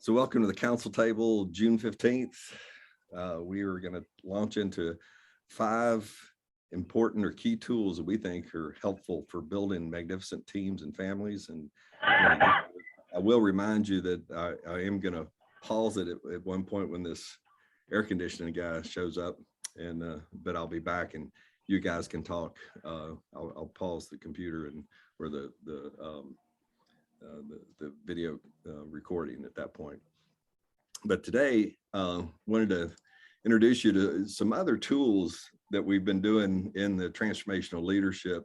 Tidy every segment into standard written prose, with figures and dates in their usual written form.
So welcome to the council table, June 15th. We are going to launch into 5 important or key tools that we think are helpful for building magnificent teams and families. And I will remind you that I am going to pause it at one point when this air conditioning guy shows up, and but I'll be back and you guys can talk. I'll pause the computer and or the video recording at that point. But today, wanted to introduce you to some other tools that we've been doing in the transformational leadership.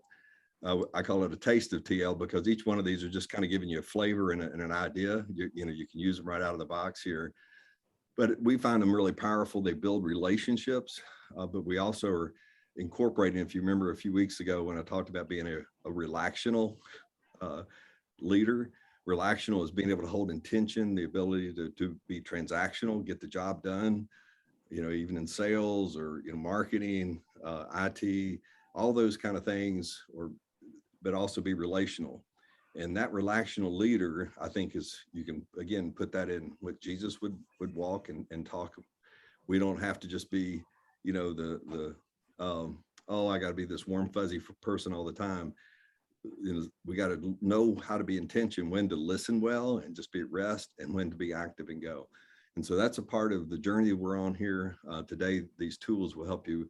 I call it a taste of TL because each one of these are just kind of giving you a flavor and an idea. You know, you can use them right out of the box here. But we find them really powerful. They build relationships, but we also are incorporating, if you remember a few weeks ago when I talked about being a relational leader. Relational is being able to hold intention, the ability to be transactional, get the job done, you know, even in sales or, you know, marketing, IT, all those kind of things, but also be relational. And that relational leader, I think, is, you can, again, put that in what Jesus would walk and talk. We don't have to just be, you know, oh, I got to be this warm, fuzzy person all the time. You know, we got to know how to be intention, when to listen well and just be at rest, and when to be active and go. And so that's a part of the journey we're on here today. These tools will help you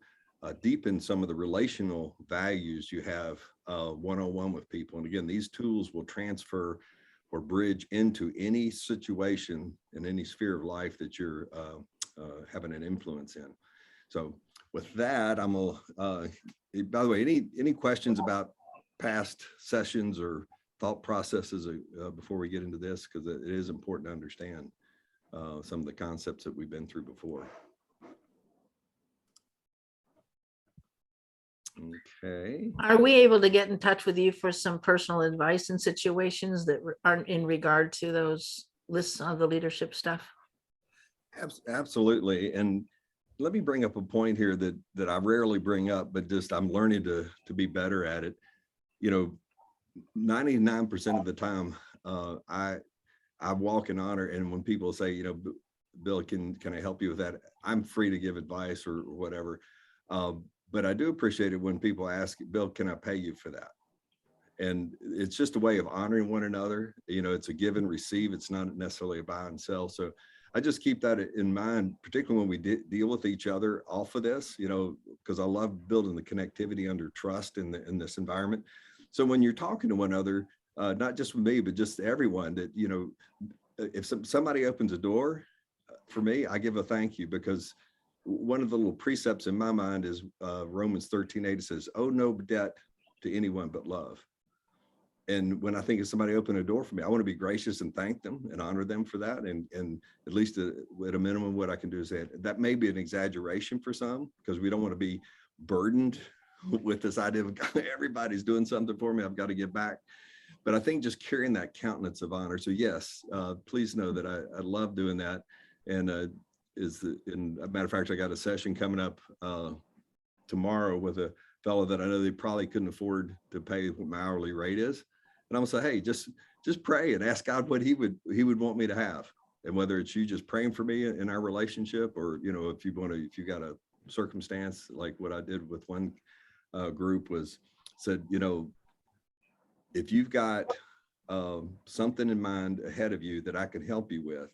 deepen some of the relational values you have one-on-one with people. And again, these tools will transfer or bridge into any situation in any sphere of life that you're having an influence in. So with that, I'm gonna, by the way, any questions about past sessions or thought processes before we get into this, because it is important to understand some of the concepts that we've been through before. Okay. Are we able to get in touch with you for some personal advice in situations that aren't in regard to those lists of the leadership stuff? Absolutely. And let me bring up a point here that I rarely bring up, but just I'm learning to be better at it. You know, 99% of the time, I walk in honor, and when people say, you know, Bill, can I help you with that? I'm free to give advice or whatever. But I do appreciate it when people ask, Bill, can I pay you for that? And it's just a way of honoring one another. You know, it's a give and receive. It's not necessarily a buy and sell. So I just keep that in mind, particularly when we deal with each other off of this, you know, because I love building the connectivity under trust in this environment. So when you're talking to one another, not just with me, but just everyone, that, you know, if somebody opens a door for me, I give a thank you, because one of the little precepts in my mind is Romans 13:8. It says, "Owe no debt to anyone but love." And when I think of somebody opening a door for me, I want to be gracious and thank them and honor them for that. And at least at a minimum, what I can do is that may be an exaggeration for some, because we don't want to be burdened with this idea of everybody's doing something for me, I've got to give back. But I think just carrying that countenance of honor. So yes, please know that I love doing that. And in a matter of fact, I got a session coming up tomorrow with a fellow that I know they probably couldn't afford to pay what my hourly rate is. And I'm gonna say, hey, just pray and ask God what he would want me to have. And whether it's you just praying for me in our relationship, or, you know, if you got a circumstance like what I did with one group, said, you know, if you've got something in mind ahead of you that I can help you with,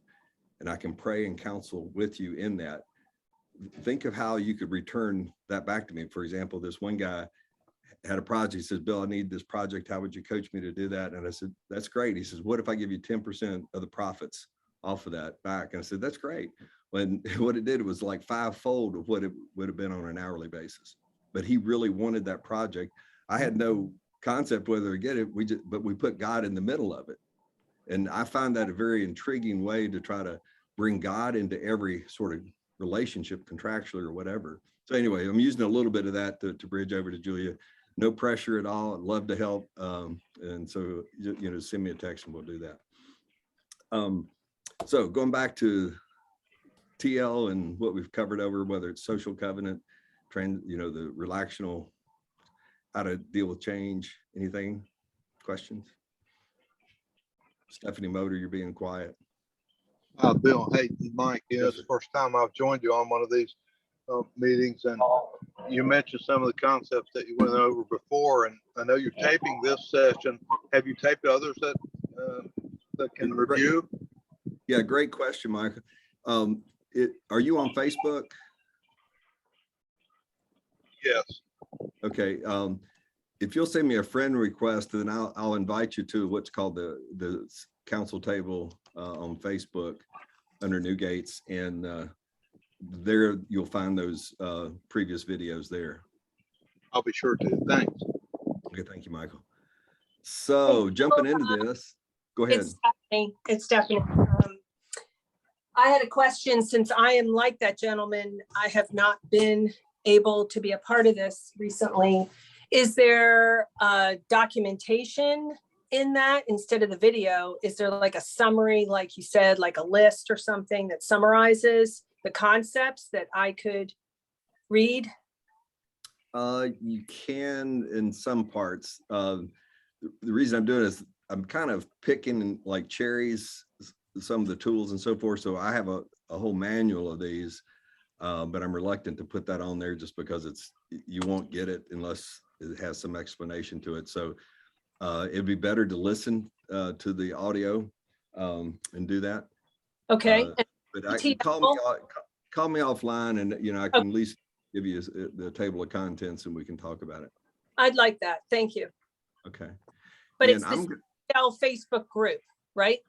and I can pray and counsel with you in that, think of how you could return that back to me. For example, this one guy had a project. He says, Bill, I need this project. How would you coach me to do that? And I said, that's great. He says, what if I give you 10% of the profits off of that back? And I said, that's great. When what it did was like 5-fold of what it would have been on an hourly basis. But he really wanted that project. I had no concept whether to get it. But we put God in the middle of it. And I find that a very intriguing way to try to bring God into every sort of relationship, contractually or whatever. So anyway, I'm using a little bit of that to bridge over to Julia. No pressure at all. I'd love to help. And so, you know, send me a text and we'll do that. So going back to TL and what we've covered over, whether it's social covenant, you know, the relational, how to deal with change, anything, questions? Stephanie Motor, you're being quiet. Bill, hey, Mike, yeah, Yes, it's sir. the first time I've joined you on one of these meetings, and you mentioned some of the concepts that you went over before, and I know you're taping this session. Have you taped others that can review? Yeah, great question, Michael. Are you on Facebook? Yes. Okay. If you'll send me a friend request, then I'll invite you to what's called the council table on Facebook under Newgates, and there you'll find those previous videos there. I'll be sure to. Thanks. Okay, thank you, Michael. So jumping into this, go ahead. It's Stephanie. I had a question. Since I am like that gentleman, I have not been able to be a part of this recently. Is there documentation in that instead of the video? Is there like a summary, like you said, like a list or something that summarizes the concepts that I could read? You can in some parts. The reason I'm doing it is I'm kind of picking like cherries, some of the tools and so forth. So I have a whole manual of these, but I'm reluctant to put that on there just because you won't get it unless it has some explanation to it. So it'd be better to listen to the audio and do that. Okay. But I can call me offline, and I can at least give you the table of contents and we can talk about it. I'd like that. Thank you. Okay. But And it's the CTL Facebook group, right?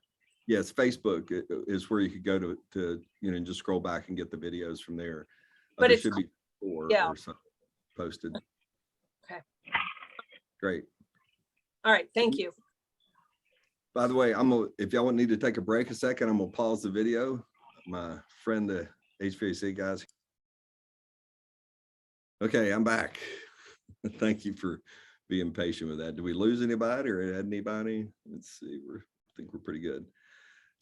Yes, Facebook is where you could go to just scroll back and get the videos from there. But there it should be 4 or something posted. Okay. Great. All right. Thank you. By the way, if y'all need to take a break a second, I'm gonna pause the video. My friend, the HVAC guys. Okay, I'm back. Thank you for being patient with that. Did we lose anybody or add anybody? Let's see. I think we're pretty good.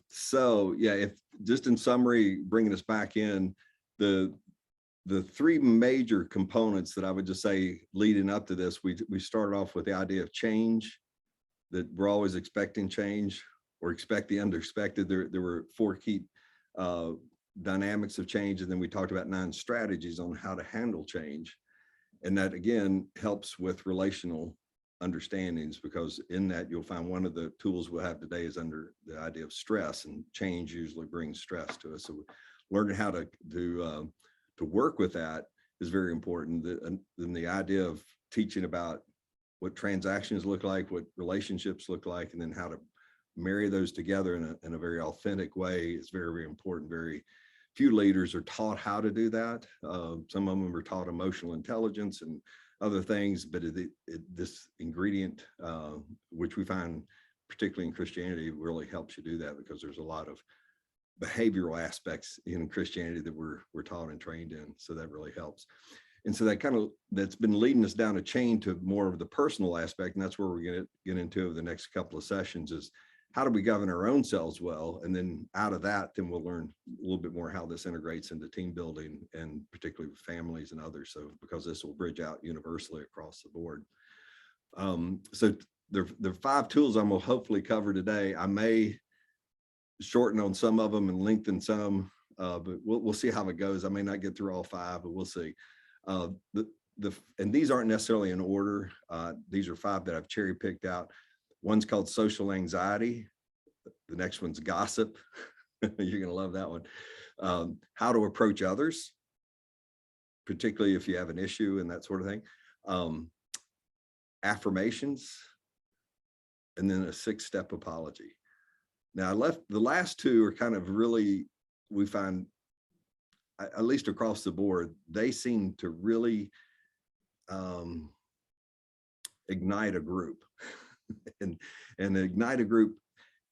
So yeah, if just in summary, bringing us back in, the 3 major components that I would just say leading up to this, we started off with the idea of change, that we're always expecting change or expect the unexpected. There were 4 key dynamics of change, and then we talked about 9 strategies on how to handle change. And that again helps with relational understandings, because in that you'll find one of the tools we'll have today is under the idea of stress, and change usually brings stress to us. So learning how to work with that is very important. Then the idea of teaching about what transactions look like, what relationships look like, and then how to marry those together in a very authentic way is very, very important. Very few leaders are taught how to do that. Some of them are taught emotional intelligence and other things, but this ingredient, which we find particularly in Christianity, really helps you do that, because there's a lot of behavioral aspects in Christianity that we're taught and trained in. So that really helps. And so that's been leading us down a chain to more of the personal aspect. And that's where we're going to get into over the next couple of sessions, is how do we govern our own selves well? And then out of that, then we'll learn a little bit more how this integrates into team building, and particularly with families and others. So because this will bridge out universally across the board. So there are 5 tools I'm gonna hopefully cover today. I may shorten on some of them and lengthen some, but we'll see how it goes. I may not get through all 5, but we'll see. And these aren't necessarily in order. These are 5 that I've cherry picked out. One's called social anxiety. The next one's gossip. You're gonna love that one. How to approach others, particularly if you have an issue and that sort of thing. Affirmations, and then a 6-step apology. Now I left the last 2 are kind of really, we find, at least across the board, they seem to really ignite a group and ignite a group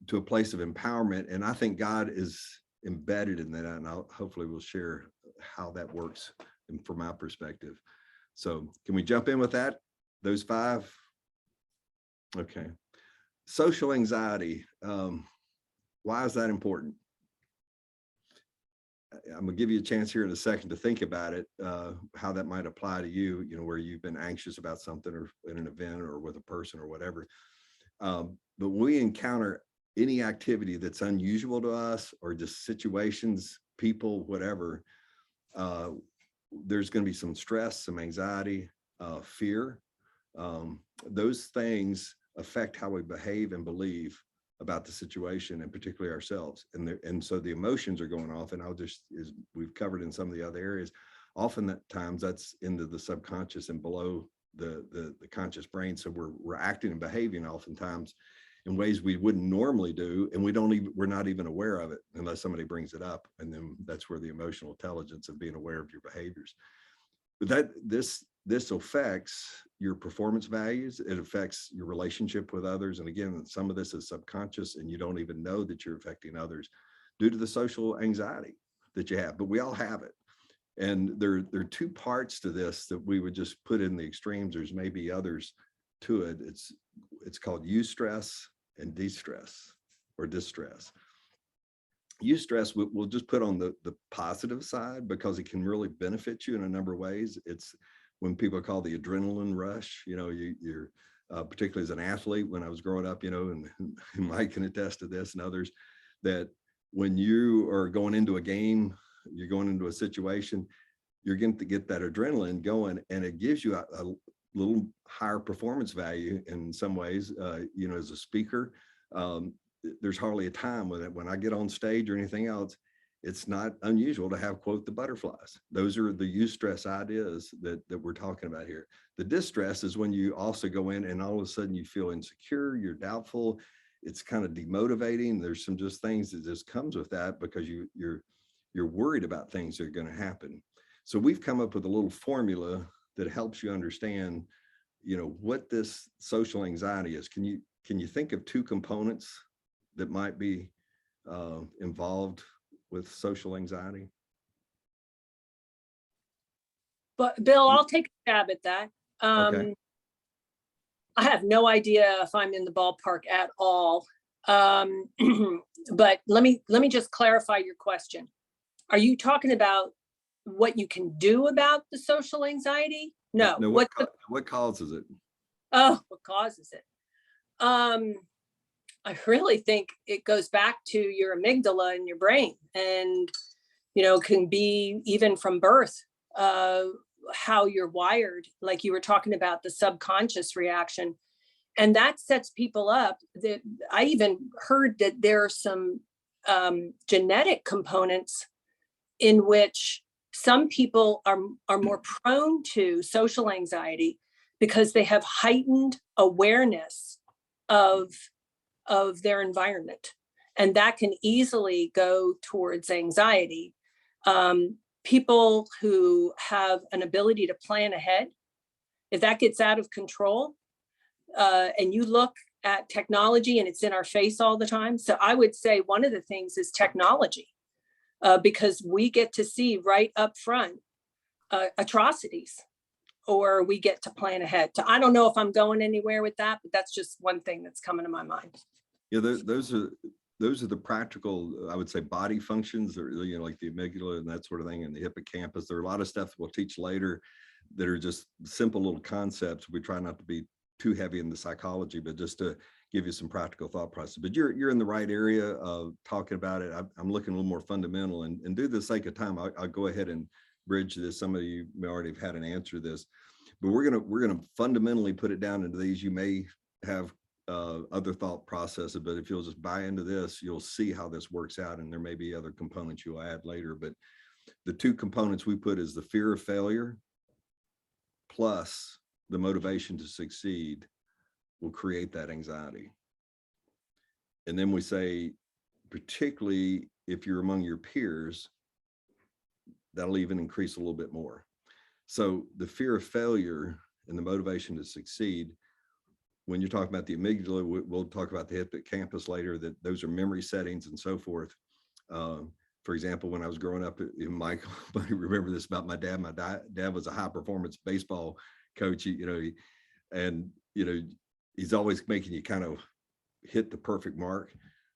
to a place of empowerment. And I think God is embedded in that, and hopefully we'll share how that works from my perspective. So can we jump in with that? Those 5? Okay. Social anxiety. Why is that important? I'm gonna give you a chance here in a second to think about it, how that might apply to you, where you've been anxious about something, or in an event, or with a person, or whatever. But when we encounter any activity that's unusual to us or just situations, people, whatever, there's going to be some stress, some anxiety, fear. Those things affect how we behave and believe about the situation, and particularly ourselves. And so the emotions are going off, and as we've covered in some of the other areas, often at times that's into the subconscious and below the conscious brain. So we're acting and behaving oftentimes in ways we wouldn't normally do, and we're not even aware of it unless somebody brings it up. And then that's where the emotional intelligence of being aware of your behaviors. But this affects your performance values. It affects your relationship with others. And again, some of this is subconscious, and you don't even know that you're affecting others due to the social anxiety that you have, but we all have it. And there are two parts to this that we would just put in the extremes. There's maybe others to it. It's called eustress and distress or distress. Eustress we'll just put on the positive side because it can really benefit you in a number of ways. It's when people call the adrenaline rush. You know, you're particularly as an athlete, when I was growing up, you know, and Mike can attest to this and others, that when you are going into a game, you're going into a situation, you're going to get that adrenaline going, and it gives you a little higher performance value in some ways. You know, as a speaker, there's hardly a time when I get on stage or anything else, it's not unusual to have, quote, the butterflies. Those are the eustress ideas that we're talking about here. The distress is when you also go in and all of a sudden you feel insecure, you're doubtful, it's kind of demotivating. There's some just things that just comes with that because you're worried about things that are going to happen. So we've come up with a little formula that helps you understand, you know, what this social anxiety is. Can you think of two components that might be involved with social anxiety? But Bill, I'll take a stab at that. Okay. I have no idea if I'm in the ballpark at all. But let me just clarify your question. Are you talking about what you can do about the social anxiety? No. No, what causes it? Oh, what causes it? I really think it goes back to your amygdala in your brain, and, you know, can be even from birth, how you're wired, like you were talking about the subconscious reaction. And that sets people up. That I even heard that there are some genetic components in which some people are more prone to social anxiety because they have heightened awareness of their environment. And that can easily go towards anxiety. People who have an ability to plan ahead, if that gets out of control, and you look at technology and it's in our face all the time. So I would say one of the things is technology, because we get to see right up front atrocities, or we get to plan ahead. So I don't know if I'm going anywhere with that, but that's just one thing that's coming to my mind. Yeah, those are the practical, I would say, body functions, or, you know, like the amygdala and that sort of thing, and the hippocampus. There are a lot of stuff we'll teach later that are just simple little concepts. We try not to be too heavy in the psychology, but just to give you some practical thought process. But you're in the right area of talking about it. I'm looking a little more fundamental, and due to the sake of time, I'll go ahead and bridge this. Some of you may already have had an answer to this, but we're gonna fundamentally put it down into these. You may have other thought processes, but if you'll just buy into this, you'll see how this works out, and there may be other components you'll add later. But the two components we put is the fear of failure plus the motivation to succeed will create that anxiety. And then we say, particularly if you're among your peers, that'll even increase a little bit more. So the fear of failure and the motivation to succeed, when you're talking about the amygdala, we'll talk about the hippocampus later, that those are memory settings and so forth. For example, when I was growing up, Mike might remember this about my dad. My dad was a high performance baseball coach, and he's always making you kind of hit the perfect mark.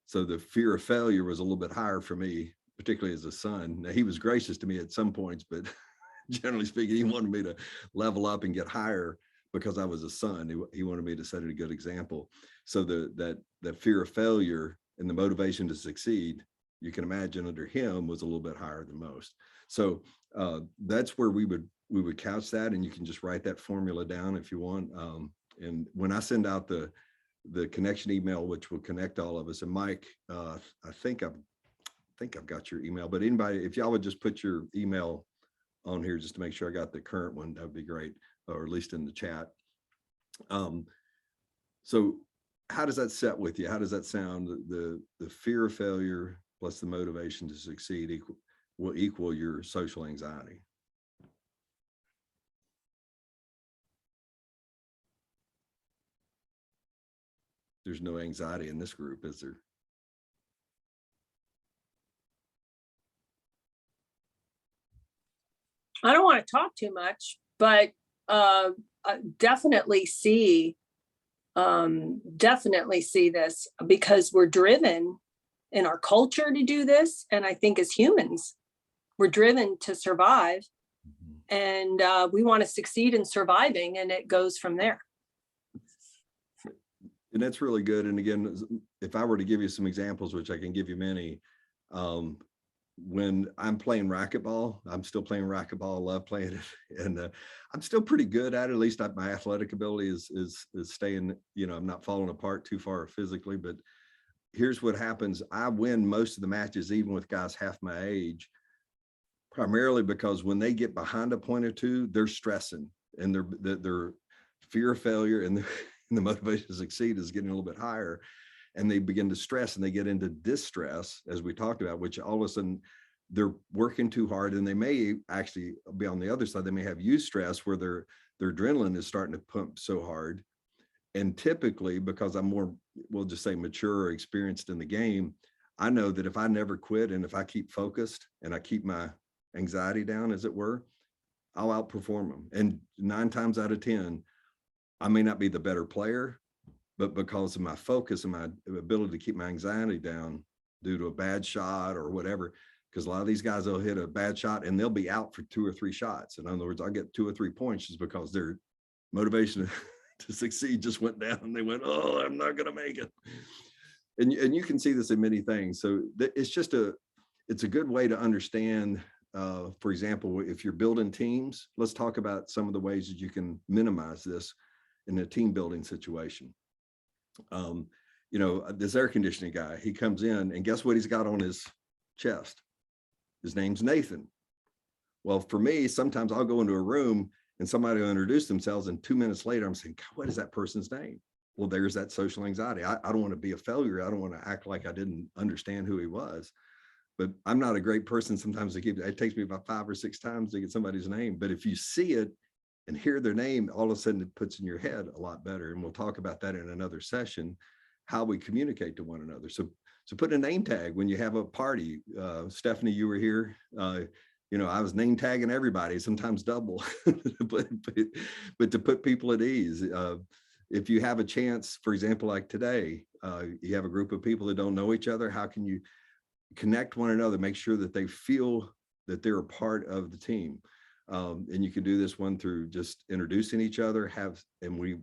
So the fear of failure was a little bit higher for me, particularly as a son. Now, he was gracious to me at some points, but generally speaking, he wanted me to level up and get higher because I was a son. He wanted me to set a good example. So that fear of failure and the motivation to succeed, you can imagine under him was a little bit higher than most. So that's where we would couch that, and you can just write that formula down if you want. And when I send out the connection email, which will connect all of us, and Mike, I think I've got your email, but anybody, if y'all would just put your email on here just to make sure I got the current one, that would be great, or at least in the chat. So how does that set with you? How does that sound? The fear of failure plus the motivation to succeed will equal your social anxiety. There's no anxiety in this group, is there? I don't want to talk too much, but I definitely see this because we're driven in our culture to do this. And I think as humans, we're driven to survive, and we want to succeed in surviving, and it goes from there. And that's really good. And again, if I were to give you some examples, which I can give you many, when I'm playing racquetball, I'm still playing racquetball. I love playing it, and I'm still pretty good at it. At least my athletic ability is staying. You know, I'm not falling apart too far physically. But here's what happens: I win most of the matches, even with guys half my age, primarily because when they get behind a point or two, they're stressing, and their fear of failure and the motivation to succeed is getting a little bit higher. And they begin to stress, and they get into distress, as we talked about, which all of a sudden they're working too hard, and they may actually be on the other side. They may have eustress where their adrenaline is starting to pump so hard. And typically, because I'm more, we'll just say mature or experienced in the game, I know that if I never quit and if I keep focused and I keep my anxiety down, as it were, I'll outperform them. And 9 times out of 10, I may not be the better player, but because of my focus and my ability to keep my anxiety down due to a bad shot or whatever, because a lot of these guys, they'll hit a bad shot and they'll be out for 2 or 3 shots. In other words, I get 2 or 3 points just because their motivation to succeed just went down, and they went, oh, I'm not going to make it. And you can see this in many things. So it's a good way to understand, for example, if you're building teams, let's talk about some of the ways that you can minimize this in a team building situation. You know, this air conditioning guy, he comes in, and guess what he's got on his chest? His name's Nathan. Well, for me, sometimes I'll go into a room and somebody will introduce themselves, and 2 minutes later, I'm saying, God, what is that person's name? Well, there's that social anxiety. I don't want to be a failure. I don't want to act like I didn't understand who he was. But I'm not a great person sometimes to keep it. It takes me about 5 or 6 times to get somebody's name. But if you see it and hear their name, all of a sudden it puts in your head a lot better. And we'll talk about that in another session, how we communicate to one another. So put a name tag when you have a party. Stephanie, you were here. You know, I was name tagging everybody, sometimes double, but to put people at ease. If you have a chance, for example, like today, you have a group of people that don't know each other, how can you connect one another, make sure that they feel that they're a part of the team? And you can do this one through just introducing each other, and we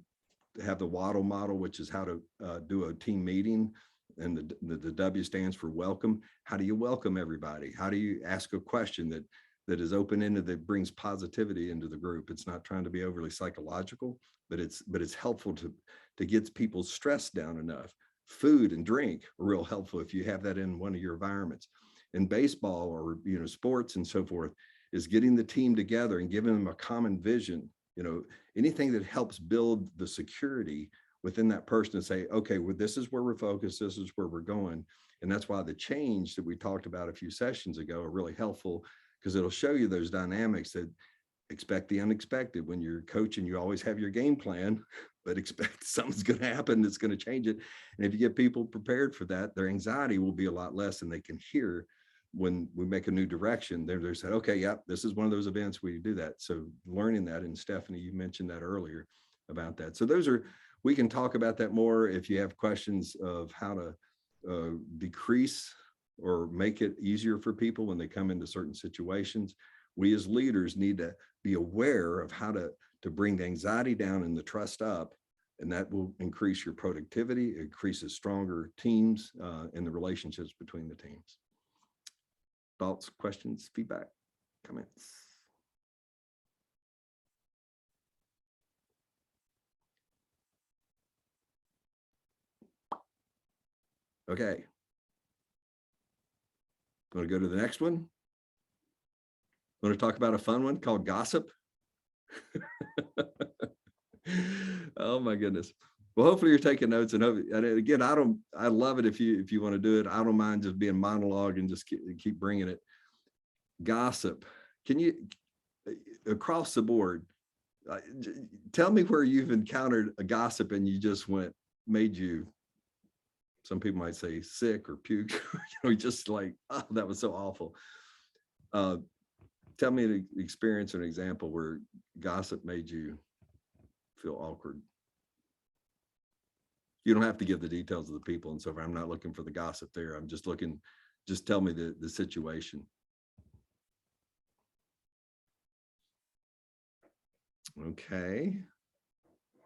have the Waddle model, which is how to do a team meeting. And the W stands for welcome. How do you welcome everybody? How do you ask a question that is open-ended, that brings positivity into the group? It's not trying to be overly psychological, but it's helpful to get people's stress down enough. Food and drink are real helpful if you have that in one of your environments. In baseball or sports and so forth, is getting the team together and giving them a common vision. Anything that helps build the security within that person to say, okay, well, this is where we're focused, this is where we're going. And that's why the change that we talked about a few sessions ago are really helpful, because it'll show you those dynamics that expect the unexpected. When you're coaching, you always have your game plan, but expect something's going to happen that's going to change it. And if you get people prepared for that, their anxiety will be a lot less, and they can hear when we make a new direction, they're said, okay, yep, this is one of those events where you do that. So learning that, and Stephanie, you mentioned that earlier about that. So we can talk about that more if you have questions of how to decrease or make it easier for people when they come into certain situations. We as leaders need to be aware of how to bring the anxiety down and the trust up, And that will increase your productivity, it increases stronger teams and the relationships between the teams. Thoughts, questions, feedback, comments? Okay. Want to go to the next one? Want to talk about a fun one called gossip? Oh my goodness. Well, hopefully you're taking notes, and again, I love it if you want to do it. I don't mind just being monologue and just keep bringing it. Gossip. Can you, across the board, tell me where you've encountered a gossip and you just made you, some people might say sick or puke, just like, oh, that was so awful. Tell me an experience or an example where gossip made you feel awkward. You don't have to give the details of the people and so forth. I'm not looking for the gossip there. I'm just looking, just tell me the situation. Okay.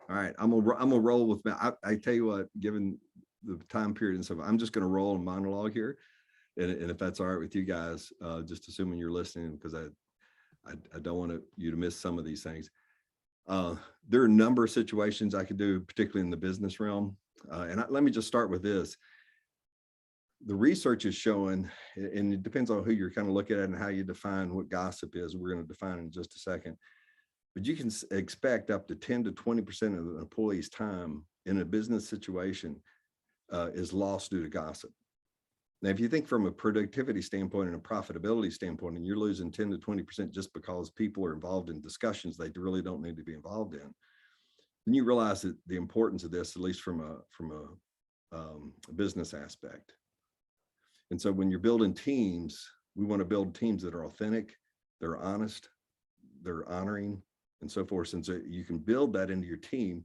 All right. I'm gonna roll with I tell you what, given the time period and stuff, I'm just gonna roll a monologue here. And if that's all right with you guys, just assuming you're listening, because I don't want you to miss some of these things. There are a number of situations I could do, particularly in the business realm. Let me just start with this. The research is showing, and it depends on who you're kind of looking at and how you define what gossip is. We're going to define it in just a second. But you can expect up to 10 to 20% of the employee's time in a business situation is lost due to gossip. Now, if you think from a productivity standpoint and a profitability standpoint, and you're losing 10 to 20% just because people are involved in discussions they really don't need to be involved in, then you realize that the importance of this, at least from a business aspect. And so when you're building teams, we want to build teams that are authentic, they're honest, they're honoring, and so forth. And so you can build that into your team.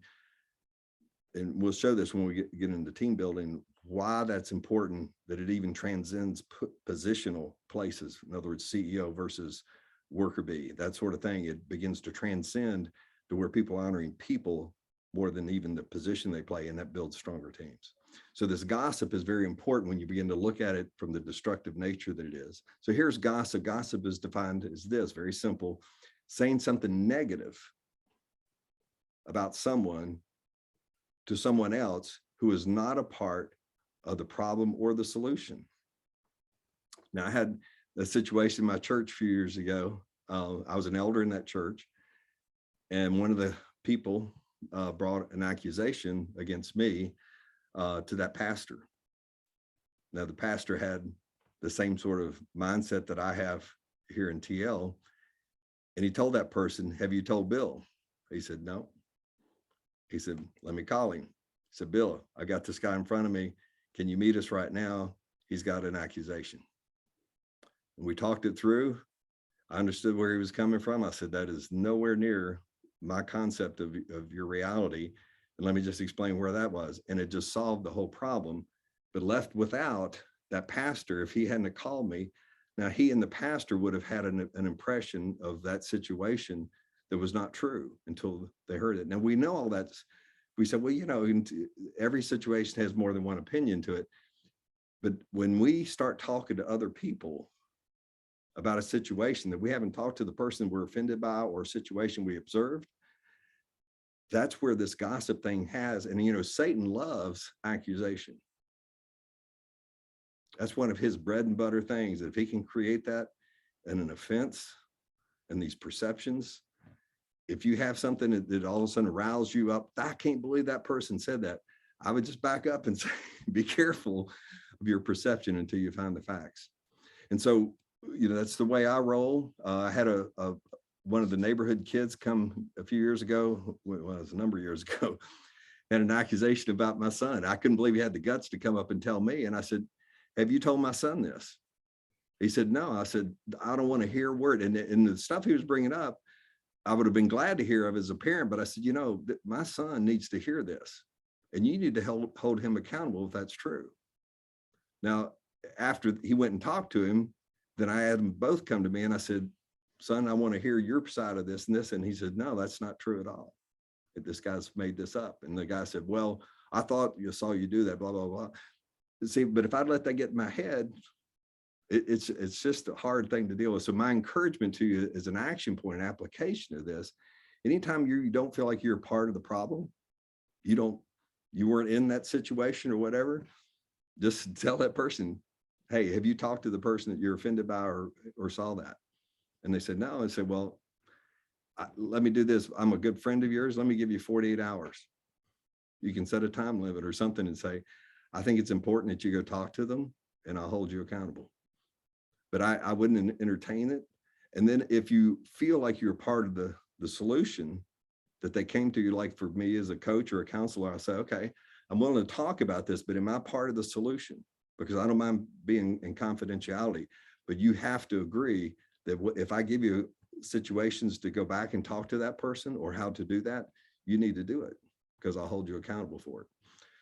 And we'll show this when we get into team building, why that's important, that it even transcends positional places. In other words, CEO versus worker bee, that sort of thing. It begins to transcend to where people are honoring people more than even the position they play, and that builds stronger teams. So this gossip is very important when you begin to look at it from the destructive nature that it is. So here's gossip. Gossip is defined as this, very simple: saying something negative about someone to someone else who is not a part of the problem or the solution. Now, I had a situation in my church a few years ago. I was an elder in that church, and one of the people brought an accusation against me to that pastor. Now, the pastor had the same sort of mindset that I have here in TL, and he told that person, "Have you told Bill?" He said, "No." He said, "Let me call him." He said, "Bill, I got this guy in front of me. Can you meet us right now? He's got an accusation." And we talked it through. I understood where he was coming from. I said, "That is nowhere near my concept of your reality. And let me just explain where that was." And it just solved the whole problem, but left without that pastor. If he hadn't called me, now he and the pastor would have had an impression of that situation that was not true until they heard it. Now, we know all that. We said, well, every situation has more than one opinion to it. But when we start talking to other people about a situation that we haven't talked to the person we're offended by or a situation we observed, that's where this gossip thing has. And, Satan loves accusation. That's one of his bread and butter things. If he can create that and an offense and these perceptions, if you have something that all of a sudden riles you up, I can't believe that person said that, I would just back up and say, be careful of your perception until you find the facts. And so, that's the way I roll. I had one of the neighborhood kids come a few years ago, well, it was a number of years ago, had an accusation about my son. I couldn't believe he had the guts to come up and tell me. And I said, "Have you told my son this?" He said, "No." I said, "I don't want to hear a word." And the stuff he was bringing up, I would have been glad to hear of as a parent, but I said, my son needs to hear this, and you need to hold him accountable if that's true. Now, after he went and talked to him, then I had them both come to me and I said, "Son, I want to hear your side of this and this." And he said, "No, that's not true at all." This guy's made this up. And the guy said, well, I thought you saw you do that, blah, blah, blah. See, but if I'd let that get in my head, it's just a hard thing to deal with. So my encouragement to you is an action point, an application of this. Anytime you don't feel like you're a part of the problem, you weren't in that situation or whatever, just tell that person, hey, have you talked to the person that you're offended by or saw that? And they said, no. I said, well, let me do this. I'm a good friend of yours. Let me give you 48 hours. You can set a time limit or something and say, I think it's important that you go talk to them and I'll hold you accountable. But I wouldn't entertain it. And then if you feel like you're part of the solution, that they came to you, like for me as a coach or a counselor, I say, okay, I'm willing to talk about this, but am I part of the solution? Because I don't mind being in confidentiality, but you have to agree that if I give you situations to go back and talk to that person or how to do that, you need to do it because I'll hold you accountable for it.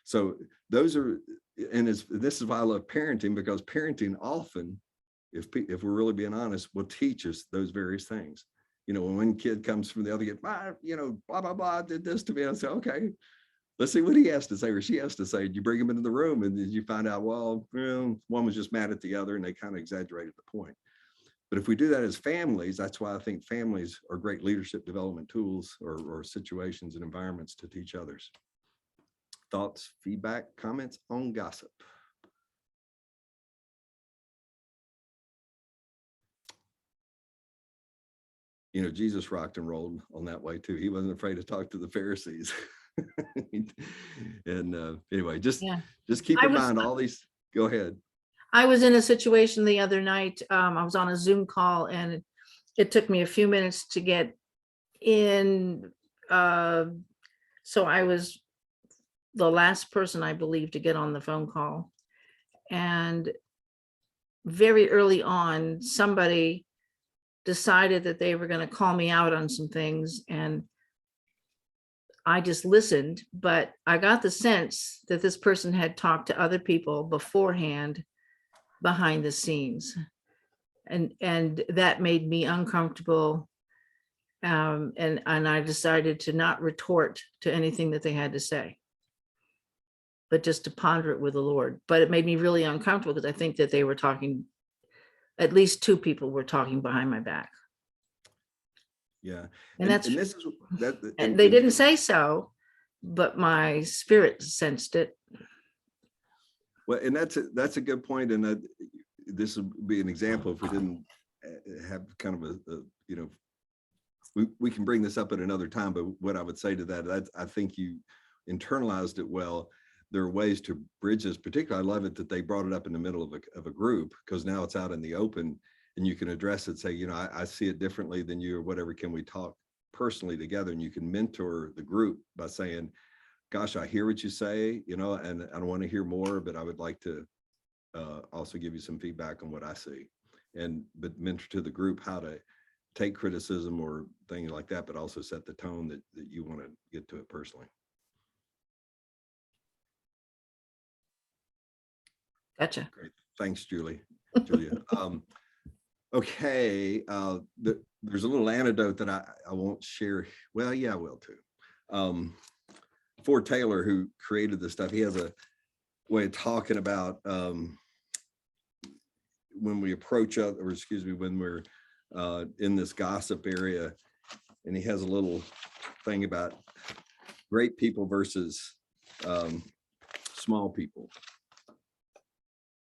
So those are, and this is why I love parenting, because parenting often, if we're really being honest, will teach us those various things. You know, when one kid comes from the other kid, you know, blah, blah, blah, did this to me. I say, okay, let's see what he has to say or she has to say. You bring him into the room and then you find out, well, one was just mad at the other and they kind of exaggerated the point. But if we do that as families, that's why I think families are great leadership development tools or situations and environments to teach others. Thoughts, feedback, comments on gossip? You know, Jesus rocked and rolled on that way too. He wasn't afraid to talk to the Pharisees. And anyway, just keep in mind all these. Go ahead. I was in a situation the other night. I was on a Zoom call and it took me a few minutes to get in. So I was the last person, I believe, to get on the phone call. And very early on, somebody decided that they were going to call me out on some things. And I just listened, but I got the sense that this person had talked to other people beforehand behind the scenes. And that made me uncomfortable. And I decided to not retort to anything that they had to say, but just to ponder it with the Lord. But it made me really uncomfortable because I think that they were talking, at least two people were talking behind my back. Yeah. And that's, and this is that, and they didn't say so, but my spirit sensed it. Well, and that's a good point. And this would be an example if we didn't have kind of a you know, we can bring this up at another time, but what I would say to that, I think you internalized it well. There are ways to bridge this. Particularly, I love it that they brought it up in the middle of a group, because now it's out in the open and you can address it, say, you know, I see it differently than you or whatever. Can we talk personally together? And you can mentor the group by saying, gosh, I hear what you say, you know, and I don't want to hear more, but I would like to also give you some feedback on what I see. But mentor to the group how to take criticism or things like that, but also set the tone that you want to get to it personally. Gotcha. Great. Thanks, Julia. Okay. There's a little anecdote that I won't share. Well, yeah, I will too. Ford Taylor, who created this stuff, he has a way of talking about when we approach when we're in this gossip area, and he has a little thing about great people versus small people.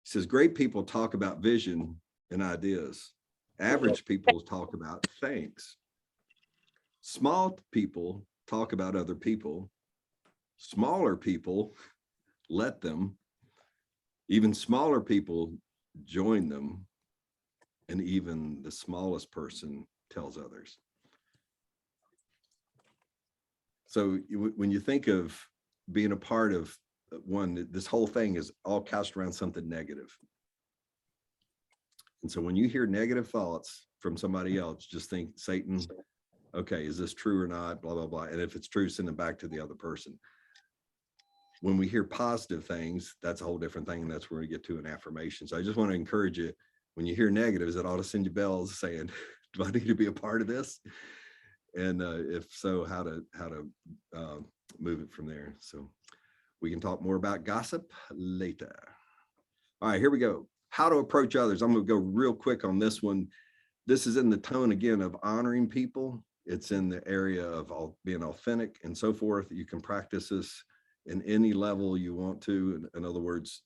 He says, great people talk about vision and ideas. Average people talk about things. Small people talk about other people. Smaller people let them. Even smaller people join them. And even the smallest person tells others. So when you think of being a part of one, this whole thing is all cast around something negative. And so when you hear negative thoughts from somebody else, just think, Satan, okay, is this true or not? Blah, blah, blah. And if it's true, send them back to the other person. When we hear positive things, that's a whole different thing. And that's where we get to an affirmation. So I just want to encourage you, when you hear negatives, it ought to send you bells saying, do I need to be a part of this? And if so, how to move it from there. So we can talk more about gossip later. All right, here we go. How to approach others. I'm going to go real quick on this one. This is in the tone again of honoring people. It's in the area of being authentic and so forth. You can practice this in any level you want to. In other words,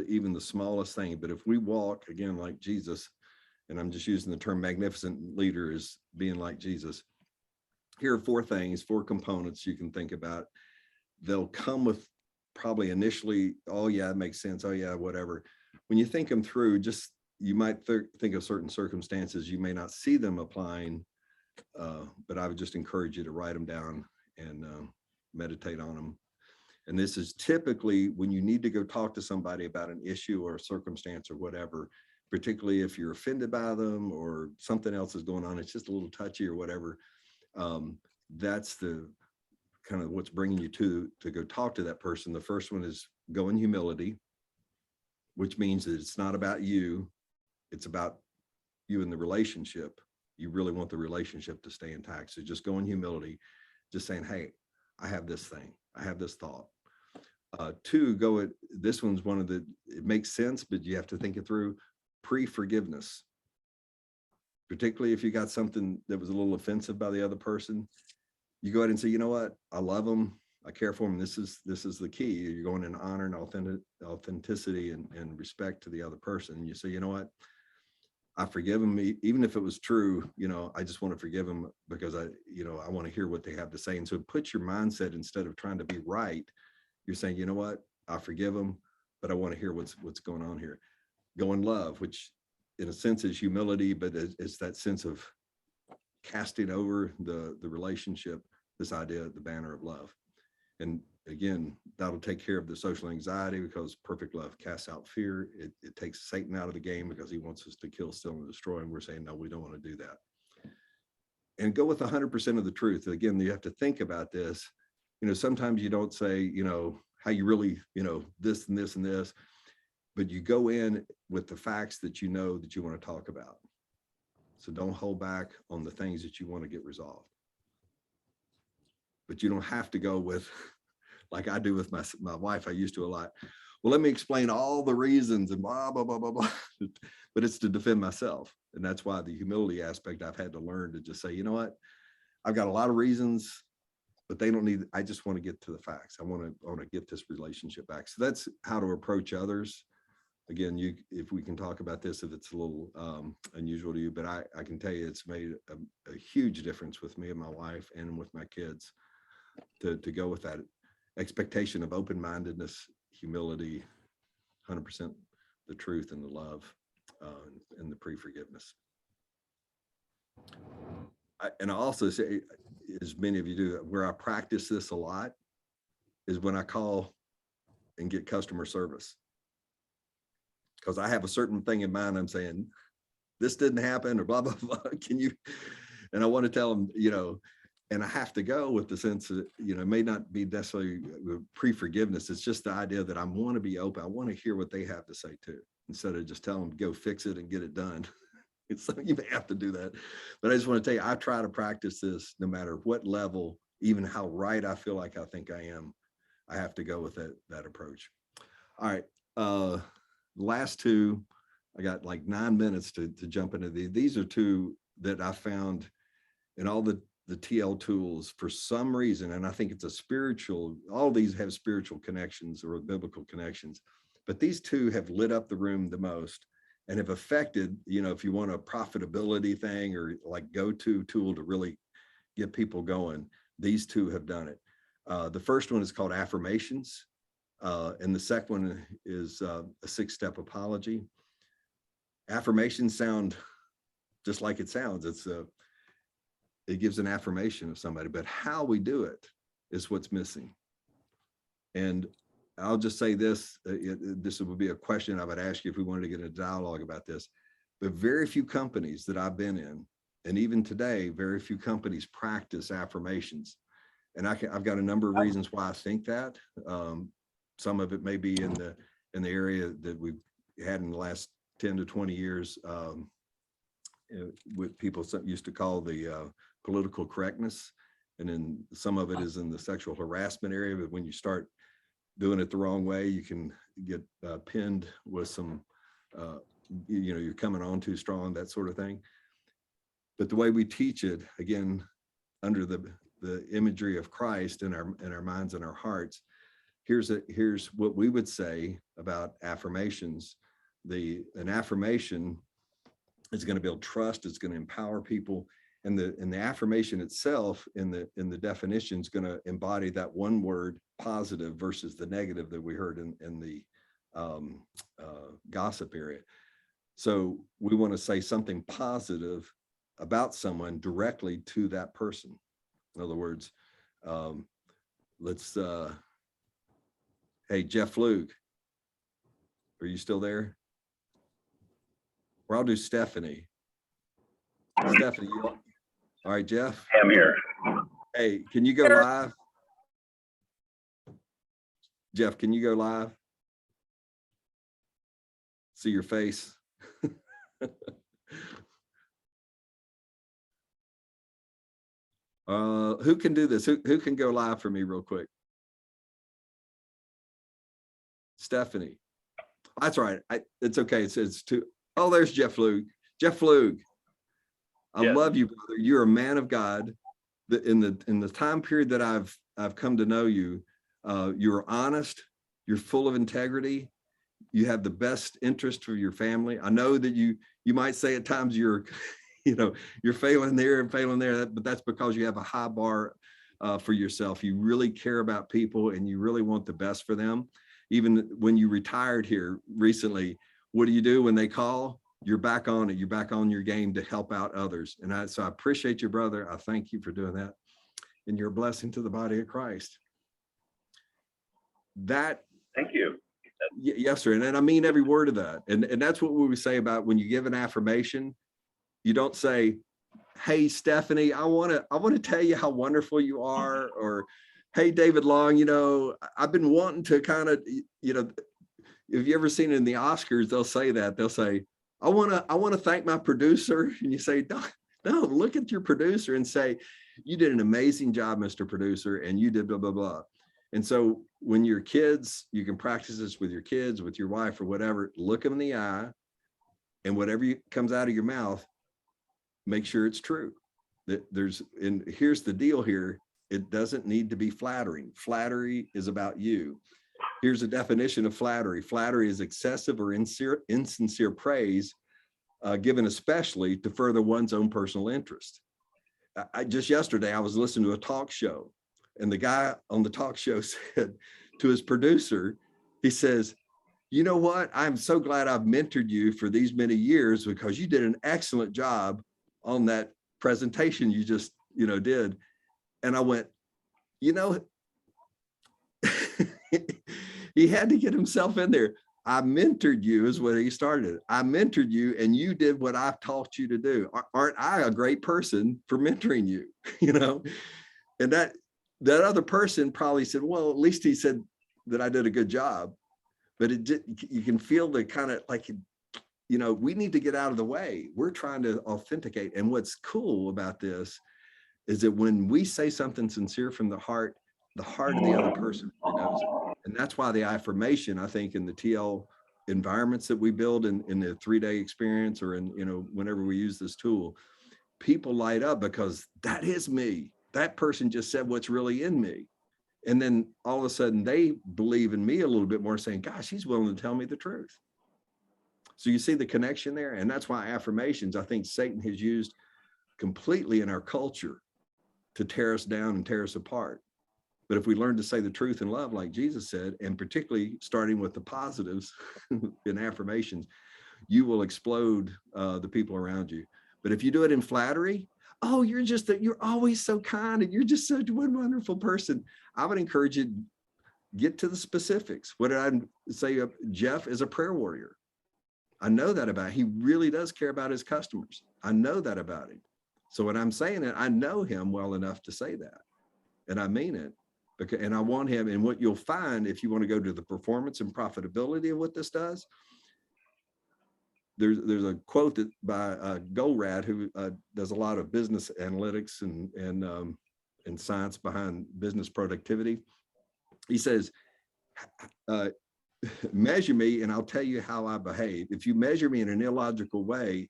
even the smallest thing. But if we walk again like Jesus, and I'm just using the term magnificent leader as being like Jesus, here are 4 things, 4 components you can think about. They'll come with probably initially, oh yeah, it makes sense. Oh yeah, whatever. When you think them through, just you might think of certain circumstances you may not see them applying, but I would just encourage you to write them down and meditate on them. And this is typically when you need to go talk to somebody about an issue or a circumstance or whatever, particularly if you're offended by them or something else is going on, it's just a little touchy or whatever. That's the kind of what's bringing you to go talk to that person. The first one is go in humility, which means that it's not about you. It's about you and the relationship. You really want the relationship to stay intact. So just go in humility, just saying, hey, I have this thing. I have this thought. 2, this one's one of the, it makes sense, but you have to think it through. Pre-forgiveness. Particularly if you got something that was a little offensive by the other person, you go ahead and say, you know what, I love them, I care for them. This is the key. You're going in honor and authenticity and respect to the other person. You say, you know what, I forgive them, even if it was true. I just want to forgive them because I want to hear what they have to say. And so put your mindset, instead of trying to be right, you're saying, you know what, I forgive them, but I want to hear what's going on here. Go in love, which in a sense is humility, but it's that sense of casting over the relationship, this idea, the banner of love. And again, that'll take care of the social anxiety, because perfect love casts out fear. It takes Satan out of the game because he wants us to kill, steal, and destroy. And we're saying, no, we don't want to do that. And go with 100% of the truth. Again, you have to think about this. Sometimes you don't say, how you really, this and this and this, but you go in with the facts that you know that you want to talk about. So don't hold back on the things that you want to get resolved. But you don't have to go with, like I do with my wife, I used to a lot. Well, let me explain all the reasons and blah, blah, blah, blah, blah. But it's to defend myself. And that's why the humility aspect I've had to learn to just say, you know what, I've got a lot of reasons, but they don't need, I just want to get to the facts. I want to get this relationship back. So that's how to approach others. Again, if we can talk about this, if it's a little unusual to you, but I can tell you it's made a huge difference with me and my wife and with my kids to go with that expectation of open-mindedness, humility, 100% the truth and the love, and the pre-forgiveness. And I also say, as many of you do, where I practice this a lot is when I call and get customer service. Because I have a certain thing in mind. I'm saying, this didn't happen or blah, blah, blah. Can you? And I want to tell them, and I have to go with the sense that, it may not be necessarily pre-forgiveness. It's just the idea that I want to be open. I want to hear what they have to say too, instead of just telling them, go fix it and get it done. So you may have to do that. But I just want to tell you, I try to practice this no matter what level, even how right I feel like I think I am. I have to go with that approach. All right. Last 2, I got like 9 minutes to jump into these. These are 2 that I found in all the TL tools for some reason. And I think it's a spiritual, all these have spiritual connections or biblical connections, but these 2 have lit up the room the most and have affected, if you want a profitability thing or like go-to tool to really get people going, these 2 have done it. The first one is called affirmations. And the second one is a 6-step apology. Affirmations sound just like it sounds. It gives an affirmation of somebody, but how we do it is what's missing. And I'll just say this, this would be a question I would ask you if we wanted to get a dialogue about this, but very few companies that I've been in, and even today, very few companies practice affirmations. And I've got a number of reasons why I think that. Some of it may be in the area that we've had in the last 10 to 20 years what people used to call the political correctness. And then some of it is in the sexual harassment area, but when you start doing it the wrong way, you can get pinned with some, you're coming on too strong, that sort of thing. But the way we teach it, again, under the imagery of Christ in our minds and our hearts, here's what we would say about affirmations. An affirmation is going to build trust. It's going to empower people, and the affirmation itself in the definition is going to embody that one word positive versus the negative that we heard in the gossip area. So we want to say something positive about someone directly to that person. In other words, hey, Jeff Flug, are you still there? Or I'll do Stephanie. Stephanie, all right, Jeff? I'm here. Hey, can you go live? Jeff, can you go live? See your face. Who can do this? Who can go live for me real quick? Stephanie. That's right. It's okay. It says two. Oh, there's Jeff Flug. Jeff Flug. I love you, brother. You're a man of God. In the time period that I've come to know you, you're honest. You're full of integrity. You have the best interest for your family. I know that you might say at times you're failing there and failing there, but that's because you have a high bar for yourself. You really care about people and you really want the best for them. Even when you retired here recently, what do when they call? You're back on it. You're back on your game to help out others. And so I appreciate you, brother. I thank you for doing that. And you're a blessing to the body of Christ. Thank you. Yes, sir. And I mean every word of that. And that's what we say about when you give an affirmation. You don't say, hey, Stephanie, I want to tell you how wonderful you are, or hey, David Long, I've been wanting to kind of, if you ever seen it in the Oscars, they'll say that. They'll say, I want to thank my producer. And you say, no, look at your producer and say, you did an amazing job, Mr. Producer, and you did blah, blah, blah. And so when your kids, you can practice this with your kids, with your wife or whatever, look them in the eye, and whatever comes out of your mouth, make sure it's true. And here's the deal here. It doesn't need to be flattering. Flattery is about you. Here's a definition of flattery. Flattery is excessive or insincere praise given especially to further one's own personal interest. Just yesterday, I was listening to a talk show, and the guy on the talk show said to his producer, he says, you know what? I'm so glad I've mentored you for these many years because you did an excellent job on that presentation you just, did. And I went, he had to get himself in there. I mentored you is what he started. I mentored you and you did what I've taught you to do. Aren't I a great person for mentoring you? And that other person probably said, well, at least he said that I did a good job. But you can feel the kind of like, we need to get out of the way. We're trying to authenticate. And what's cool about this is that when we say something sincere from the heart of the other person knows it. And that's why the affirmation, I think, in the TL environments that we build in the 3-day experience, or in, whenever we use this tool, people light up because that is me. That person just said what's really in me. And then all of a sudden they believe in me a little bit more, saying, gosh, he's willing to tell me the truth. So you see the connection there. And that's why affirmations, I think Satan has used completely in our culture to tear us down and tear us apart. But if we learn to say the truth in love, like Jesus said, and particularly starting with the positives in affirmations, you will explode the people around you. But if you do it in flattery, oh, you're always so kind and you're just such a wonderful person, I would encourage you to get to the specifics. What did I say? Jeff is a prayer warrior. I know that about him. He really does care about his customers. I know that about him. So when I'm saying it, I know him well enough to say that. And I mean it. And I want him, and what you'll find if you want to go to the performance and profitability of what this does, there's a quote that by Goldratt, who does a lot of business analytics and science behind business productivity. He says, measure me and I'll tell you how I behave. If you measure me in an illogical way,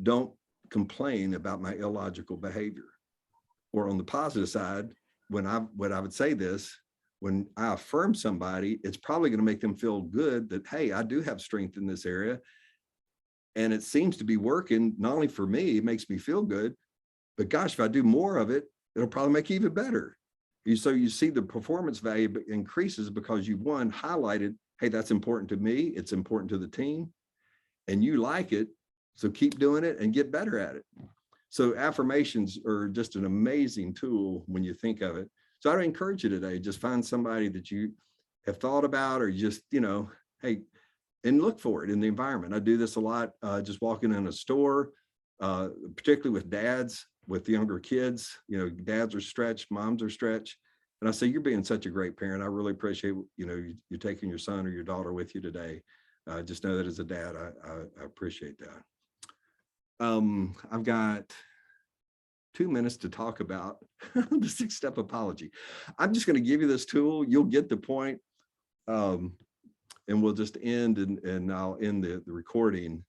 don't complain about my illogical behavior. Or on the positive side, when I would say this, when I affirm somebody, it's probably going to make them feel good that, hey, I do have strength in this area. And it seems to be working, not only for me, it makes me feel good, but gosh, if I do more of it, it'll probably make you even better. So you see the performance value increases because you've one highlighted, hey, that's important to me. It's important to the team and you like it. So keep doing it and get better at it. So affirmations are just an amazing tool when you think of it. So I encourage you today, just find somebody that you have thought about or just, hey, and look for it in the environment. I do this a lot, just walking in a store, particularly with dads, with younger kids, dads are stretched, moms are stretched. And I say, you're being such a great parent. I really appreciate, you taking your son or your daughter with you today. Just know that as a dad, I appreciate that. I've got 2 minutes to talk about the 6-step apology. I'm just going to give you this tool. You'll get the point. And we'll just end and I'll end the recording.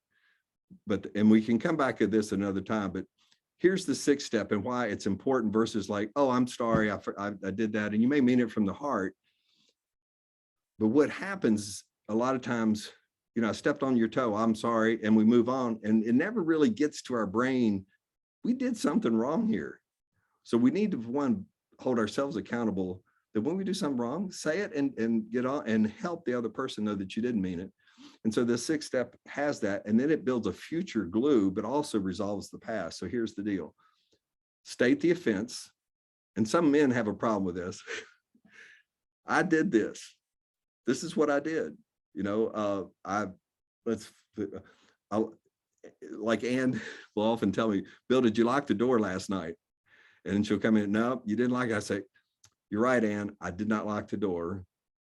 And we can come back at this another time, but here's the 6th step and why it's important versus like, oh, I'm sorry, I did that. And you may mean it from the heart. But what happens a lot of times, I stepped on your toe, I'm sorry, and we move on. And it never really gets to our brain, we did something wrong here. So we need to, one, hold ourselves accountable that when we do something wrong, say it and get on and help the other person know that you didn't mean it. And so the 6th step has that, and then it builds a future glue, but also resolves the past. So here's the deal. State the offense. And some men have a problem with this. I did this. This is what I did. Like Ann will often tell me, Bill, did you lock the door last night? And she'll come in, no, you didn't like it. I say, you're right, Ann, I did not lock the door.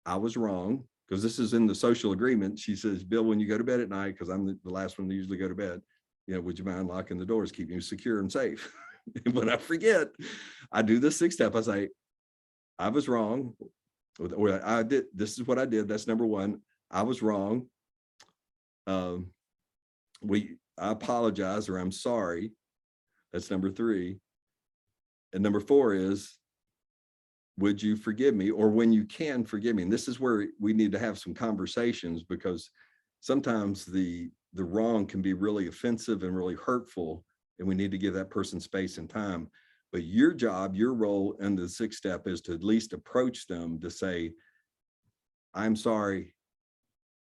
I was wrong. Because this is in the social agreement. She says, Bill, when you go to bed at night, because I'm the last one to usually go to bed, would you mind locking the doors, keeping you secure and safe? And when I forget, I do the 6th step. I say, I was wrong. Or I did, this is what I did. That's number 1. I was wrong. I apologize, or I'm sorry. That's number 3. And number 4 is, would you forgive me? Or when you can forgive me. And this is where we need to have some conversations, because sometimes the wrong can be really offensive and really hurtful. And we need to give that person space and time. But your job, your role in the 6th step is to at least approach them to say, I'm sorry,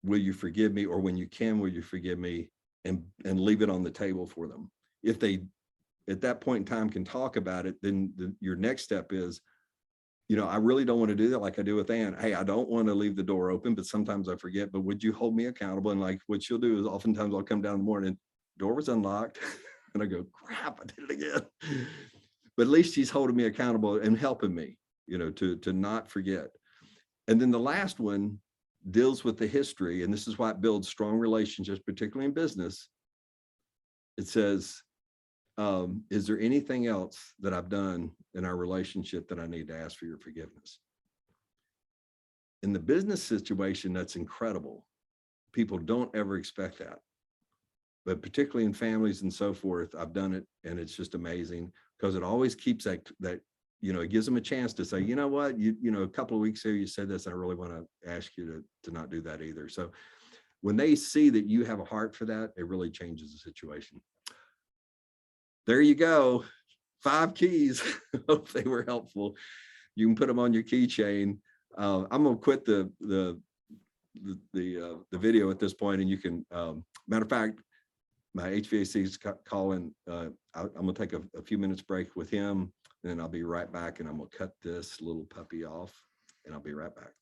will you forgive me? Or when you can, will you forgive me? And leave it on the table for them. If they, at that point in time, can talk about it, then your next step is, I really don't want to do that like I do with Ann. Hey, I don't want to leave the door open, but sometimes I forget, but would you hold me accountable? And like what she'll do is oftentimes I'll come down in the morning, door was unlocked. And I go, crap, I did it again. But at least she's holding me accountable and helping me, to not forget. And then the last one deals with the history. And this is why it builds strong relationships, particularly in business. It says, is there anything else that I've done in our relationship that I need to ask for your forgiveness? In the business situation, that's incredible. People don't ever expect that. But particularly in families and so forth, I've done it, and it's just amazing because it always keeps that it gives them a chance to say, you know what, a couple of weeks ago you said this, and I really want to ask you to not do that either. So when they see that you have a heart for that, it really changes the situation. There you go. 5 keys. Hope they were helpful. You can put them on your keychain. I'm gonna quit the video at this point, and you can. Matter of fact, my HVAC is calling. I'm gonna take a few minutes break with him, and then I'll be right back. And I'm gonna cut this little puppy off, and I'll be right back.